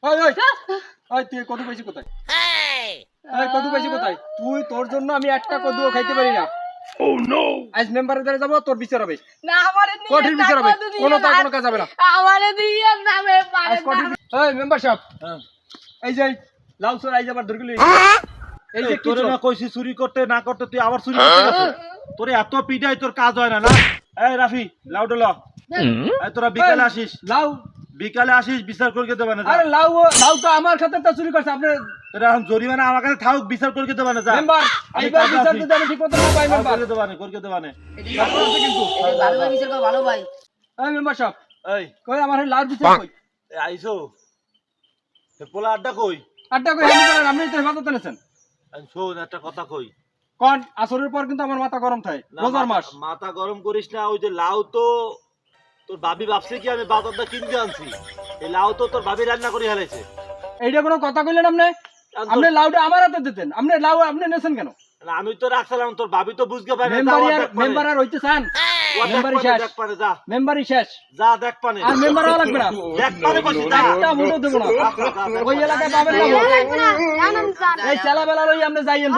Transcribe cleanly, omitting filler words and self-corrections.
ওই ওই ওই তুই কদু পাইছিস কোথায়? এই কদু পাইছিস কোথায়? তুই তোর জন্য আমি একটা কদুও খাইতে পারি না। ও নো, আজ মেম্বারের দ্বারা যাব, তোর বিচার হবে না আমারে নিয়ে কঠিন বিচার হবে, কোনো তার কোনো কাজ হবে না। আমারে দিয়ে না মেম্বার আজ কঠিন। এই মেম্বার সাহেব, এই যে লাউ সর আইজ আবার ধরে গেলি। এই যে তোরে না কইছি চুরি করতে না করতে, তুই আবার চুরি করতে গেছিস। তোরে এত পিটাই তোর কাজ হয় না না? এই রাফি লাউডা ল, এই তোরা বিকালে আসিস, লাউ, বিকালে আসিস, বিচার করে দেবে না। আরে লাউ, লাউ তো আমার খাতে তো চুরি করছে আপনি। তোরা এখন জরিমানা আমার কাছে থাক, বিচার করে দেবে না। যা মেম্বার, এইবার বিচার দিতে আমি ঠিক মতো না পাই মেম্বার। করে দেবে না, করে দেবে না। কিন্তু ভালো ভাই বিচার কর ভালো ভাই। এই মেম্বার সাহেব, এই কই আমার লাউর বিচার কই? আইসো পোলা আড্ডা কই? আড্ডা কই হেন করেন, আপনি তো হেফাজত এনেছেন। শোন একটা কথা কই, কোন আসরের পর কিন্তু আমার মাথা গরম থাকে, রোজার মাস। মাথা গরম করিস না। ওই যে লাউ তো তোর ভাবি ভাবছে কি আমি বাজারটা কিনতে আনছি, এই লাউ তো তোর ভাবি রান্না করে হেলাইছে। এইটা কোনো কথা কইলেন আপনি? আপনি লাউটা আমার হাতে দিতেন, আপনি লাউ আপনি নেছেন কেন? আমি তো রাখছিলাম, তোর ভাবি তো বুঝতে পারে মেম্বার আর হইতে চান? মেম্বারই শেষ, দেখ পারে, যা মেম্বারই শেষ। যা দেখ পানে, আর মেম্বার হওয়া লাগবে না, দেখ পানে বসে যা। একটা মুঠো দেবো না। ওই এলাকায় পাবেন না। এই চালা বেলা লই আমরা যাইয়েন।